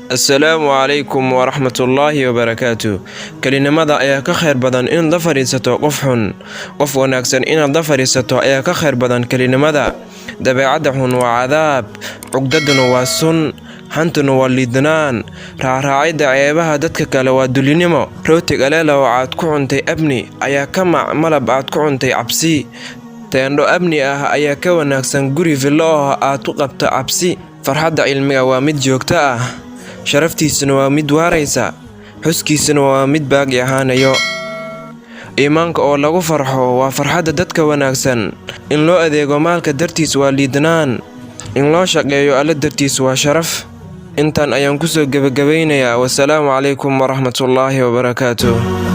Assalaamu calaykum waraxmatullaahi wabarakaatuh. Kelinimada ayaa ka khayr badan in la fariisato qof xun. Qof wanaagsan inaad la fariisato ayaa ka khayr badan kelinimada. Dabeecadda xun waa cadaab, cugdaduna waa sun, hantuna waa liidnaan, raacraacidda ceebaha dadka kale waa dulinimo. Rootig aleela oo aad ku cuntay abni ayaa ka malab aad ku cuntay cabsi. Teendho abni ah ayaa ka wanaagsan guri fillo oo aad ku qabto cabsi. Farxadda cilmiga waa mid joogto ah, sharaftiisuna waa mid waaraysa, xuskiisuna waa mid baaqi ahaanayo. Iimaanka oo lagu farxo waa farxadda dadka wanaagsan. In loo adeego maalka dartiis waa liidnaan, in loo shaqeeyo Alle dartiis waa sharaf. Intaan ayaan ku soo gabagabeynayaa. Wassalaamu calaykum waraxmatullaahi wabarakaatuh.